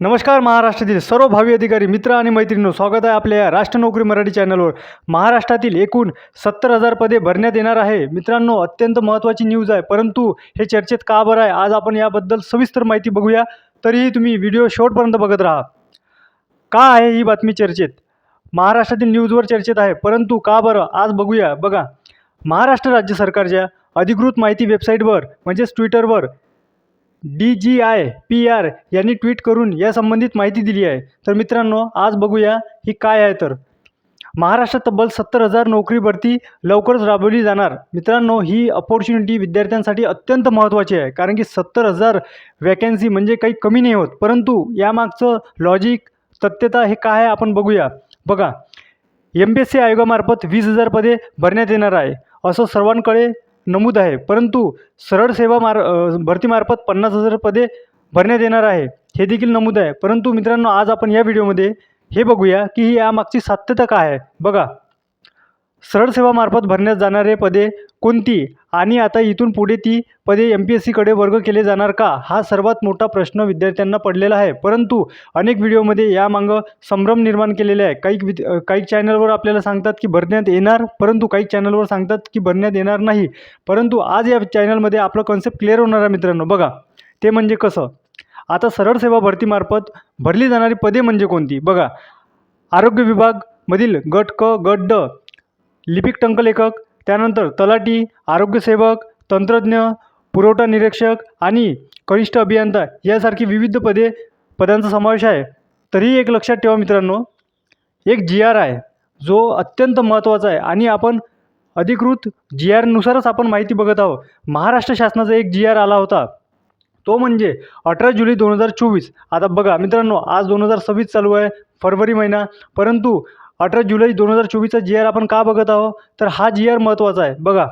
नमस्कार महाराष्ट्रातील सर्व भावी अधिकारी मित्र आणि मैत्रिणींनो, स्वागत आहे आपल्या या राष्ट्र नोकरी मराठी चॅनलवर। महाराष्ट्रातील एकूण 70,000 पदे भरण्यात येणार आहे। मित्रांनो, अत्यंत महत्त्वाची न्यूज आहे, परंतु हे चर्चेत का बरं आहे आज आपण याबद्दल सविस्तर माहिती बघूया। तरीही तुम्ही व्हिडिओ शेवटपर्यंत बघत राहा। का आहे ही बातमी चर्चेत? महाराष्ट्रातील न्यूजवर चर्चेत आहे, परंतु का बरं आज बघूया। बघा, महाराष्ट्र राज्य सरकारच्या अधिकृत माहिती वेबसाईटवर म्हणजेच ट्विटरवर DGIPR यांनी ट्विट करून या संबंधित माहिती दिली आहे। तर मित्रांनो, आज बघूया ही काय आहे। तर महाराष्ट्रात तब्बल 70,000 नोकरी भरती लवकरच राबवली जाणार। मित्रांनो, ही अपॉर्च्युनिटी विद्यार्थ्यांसाठी अत्यंत महत्त्वाची आहे, कारण की 70,000 वॅकन्सी म्हणजे काही कमी नाही होत। परंतु यामागचं लॉजिक, तथ्यता हे काय आहे आपण बघूया। बघा, MPSC आयोगामार्फत 20,000 पदे भरण्यात येणार आहे असं सर्वांकडे नमूद आहे, परंतु सरळ सेवा भरतीमार्फत 50,000 पदे भरण्यात येणार आहे हे देखील नमूद आहे। परंतु मित्रांनो, आज आपण या व्हिडिओमध्ये हे बघूया की यामागची सत्यता काय आहे। बघा, सरळ सेवामार्फत भरण्यात जाणारे पदे कोणती आणि आता इथून पुढे ती पदे MPSCकडे वर्ग केले जाणार का, हा सर्वात मोठा प्रश्न विद्यार्थ्यांना पडलेला आहे। परंतु अनेक व्हिडिओमध्ये यामागं संभ्रम निर्माण केलेले आहे। काही चॅनलवर आपल्याला सांगतात की भरण्यात येणार, परंतु काही चॅनलवर सांगतात की भरण्यात येणार नाही। परंतु आज या चॅनलमध्ये आपलं कन्सेप्ट क्लिअर होणार आहे मित्रांनो। बघा, ते म्हणजे कसं। आता सरळ सेवा भरतीमार्फत भरली जाणारी पदे म्हणजे कोणती? बघा, आरोग्य विभागमधील गट क, गट ड, लिपिक टंकलेखक, त्यानंतर तलाठी, आरोग्यसेवक, तंत्रज्ञ, पुरवठा निरीक्षक आणि कनिष्ठ अभियंता यासारखी विविध पदांचा समावेश आहे। तरी एक लक्षात ठेवा मित्रांनो, एक GR आहे जो अत्यंत महत्त्वाचा आहे आणि आपण अधिकृत GR नुसारच आपण माहिती बघत आहोत। महाराष्ट्र शासनाचा एक GR आला होता, तो म्हणजे 18 जुलै 2024। आता बघा मित्रांनो, आज 2026 चालू आहे, फरवरी महिना, परंतु 18 जुलै 2024चा GR आपण का बघत आहोत? तर हा GR महत्त्वाचा आहे। बघा,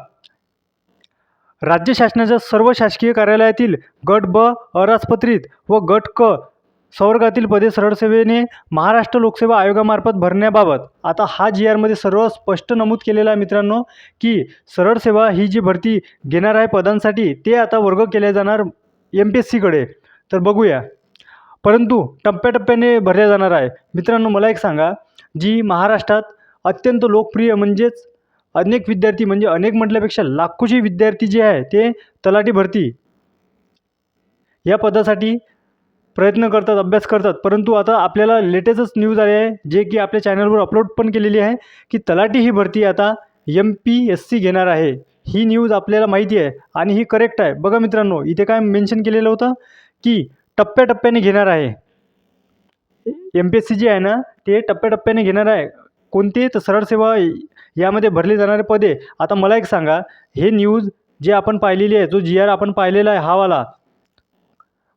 राज्य शासनाच्या सर्व शासकीय कार्यालयातील गट ब अराजपत्रित व गट क संवर्गातील पदे सरळ सेवेने महाराष्ट्र लोकसेवा आयोगामार्फत भरण्याबाबत आता हा GR मध्ये सर्व स्पष्ट नमूद केलेलं आहे मित्रांनो, की सरळ सेवा ही जी भरती घेणार आहे पदांसाठी ते आता वर्ग केले जाणार MPSCकडे। तर बघूया, परंतु टप्प्याटप्प्याने भरल्या जाणार आहे। मित्रांनो, मला एक सांगा, जी महाराष्ट्रात अत्यंत लोकप्रिय म्हणजेच अनेक विद्यार्थी म्हणजे अनेक म्हटल्यापेक्षा लाखोचे विद्यार्थी जे आहे ते तलाठी भरती या पदासाठी प्रयत्न करतात, अभ्यास करतात। परंतु आता आपल्याला लेटेस्टच न्यूज आली आहे, जे की आपल्या चॅनलवर अपलोड पण केलेली आहे, की तलाठी ही भरती आता MPSC घेणार आहे। ही न्यूज आपल्याला माहिती आहे आणि ही करेक्ट आहे। बघा मित्रांनो, इथे काय मेन्शन केलेलं होतं की टप्प्याटप्प्याने घेणार आहे। MPSC जे आहे ना, ते टप्प्याटप्प्याने घेणार आहे। कोणते? तर सरळ सेवा यामध्ये भरले जाणारे पदे। आता मला एक सांगा, हे न्यूज जे आपण पाहिलेली आहे, जो GR आपण पाहिलेला आहे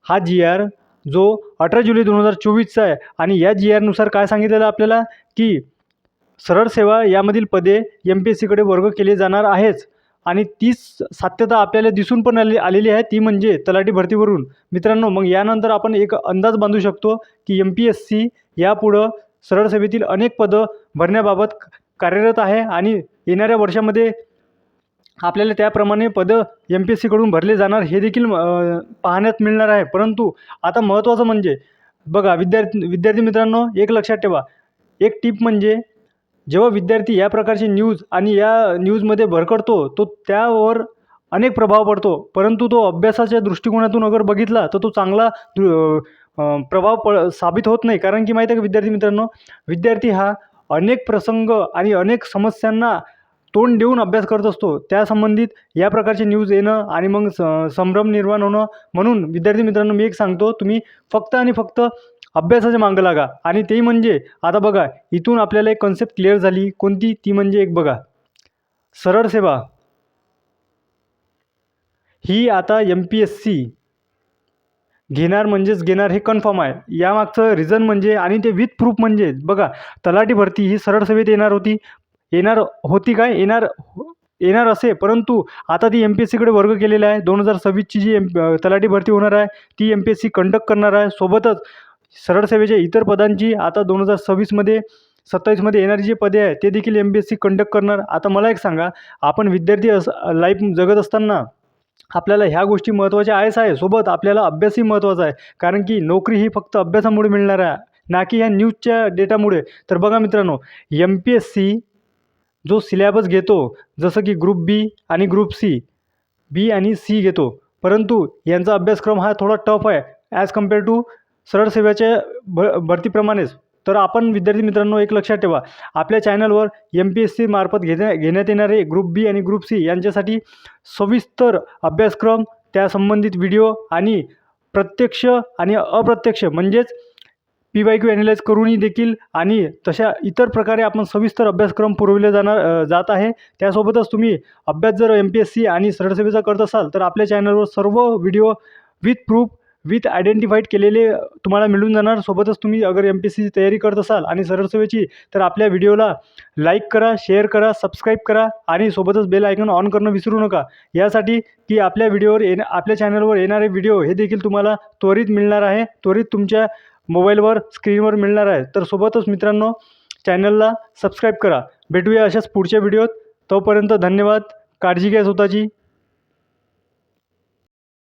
हा GR जो 18 जुलै 2024चा आहे आणि या GR नुसार काय सांगितलेलं आपल्याला, की सरळ सेवा यामधील पदे MPSCकडे वर्ग केले जाणार आहेच आणि तीच सात्यता आपल्याला दिसून पण आलेली आहे, ती म्हणजे तलाठी भरतीवरून। मित्रांनो, मग यानंतर आपण एक अंदाज बांधू शकतो की MPSC यापुढं सरळ सेवेतील अनेक पदं भरण्याबाबत कार्यरत आहे आणि येणाऱ्या वर्षामध्ये आपल्याला त्याप्रमाणे पदं MPSCकडून भरले जाणार हे देखील पाहण्यात मिळणार आहे। परंतु आता महत्त्वाचं म्हणजे बघा, विद्यार्थी मित्रांनो, एक लक्षात ठेवा, एक टिप म्हणजे जेव्हा विद्यार्थी या प्रकारची न्यूज आणि या न्यूजमध्ये भरकटतो तो त्यावर अनेक प्रभाव पडतो, परंतु तो अभ्यासाच्या दृष्टिकोनातून अगर बघितला तर तो चांगला प्रभाव साबित होत नाही। कारण की माहिती आहे का विद्यार्थी मित्रांनो, विद्यार्थी हा अनेक प्रसंग आणि अनेक समस्यांना तोंड देऊन अभ्यास करत असतो, त्या संबंधित या प्रकारचे न्यूज येणं आणि मग संभ्रम निर्माण होणं। म्हणून विद्यार्थी मित्रांनो, मी एक सांगतो, तुम्ही फक्त आणि फक्त अभ्यासाच्या मागं लागा। आणि ते म्हणजे आता बघा, इथून आपल्याला एक कन्सेप्ट क्लिअर झाली, कोणती? ती म्हणजे एक बघा, सरळ सेवा ही आता MPSC घेणार म्हणजेच घेणार हे कन्फर्म आहे। यामागचं रिझन म्हणजे आणि ते विथ प्रूफ म्हणजे बघा, तलाठी भरती ही सरळ सेवेत येणार होती काय, येणार असे, परंतु आता ती MPSCकडे वर्ग केलेला आहे। 2026ची जी तलाठी भरती होणार आहे ती MPSC कंडक्ट करणार आहे। सोबतच सरळ सेवेच्या इतर पदांची आता 2026मध्ये 27मध्ये येणारी जी पदे आहे ते देखील MPSC कंडक्ट करणार। आता मला एक सांगा, आपण विद्यार्थी लाईफ जगत असताना आपल्याला ह्या गोष्टी महत्त्वाच्या आहे सोबत आपल्याला अभ्यासही महत्त्वाचा आहे. कारण की नोकरी ही फक्त अभ्यासामुळे मिळणार आहे, ना की ह्या न्यूजच्या डेटामुळे. तर बघा मित्रांनो, MPSC जो सिलॅबस घेतो, जसं की ग्रुप बी आणि ग्रुप सी, बी आणि सी घेतो, परंतु यांचा अभ्यासक्रम हा थोडा टफ आहे ॲज कम्पेअर टू सरळ सेवेच्या भरतीप्रमाणेच. तर आपण विद्यार्थी मित्रांनो एक लक्षात ठेवा, आपल्या चॅनलवर MPSC मार्फत घेण्यात येणारे ग्रुप बी आणि ग्रुप सी यांच्यासाठी सविस्तर अभ्यासक्रम, त्या संबंधित व्हिडिओ आणि प्रत्यक्ष आणि अप्रत्यक्ष म्हणजेच PYQ ॲनलाईज करूनही देखील आणि तशा इतर प्रकारे आपण सविस्तर अभ्यासक्रम पुरवले जात आहे. त्यासोबतच तुम्ही अभ्यास जर MPSC आणि सरळ सेवेचा करत असाल तर आपल्या चॅनलवर सर्व video with proof, with identified केलेले तुम्हाला मिळून जाणार. सोबतच तुम्ही अगर MPSCची तयारी करत असाल आणि सरळ सेवेची, तर आपल्या व्हिडिओला लाईक करा, शेअर करा, सबस्क्राईब करा आणि सोबतच बेल आयकॉन ऑन करणं विसरू नका. यासाठी की आपल्या चॅनलवर येणारे व्हिडिओ हे देखील तुम्हाला त्वरित मिळणार आहे, त्वरित तुमच्या मोबाईलवर स्क्रीनवर मिळणार आहे. तर सोबतच मित्रांनो चॅनलला सबस्क्राईब करा. भेटूया अशाच पुढच्या व्हिडिओत. तोपर्यंत धन्यवाद. काळजी घ्या स्वतःची.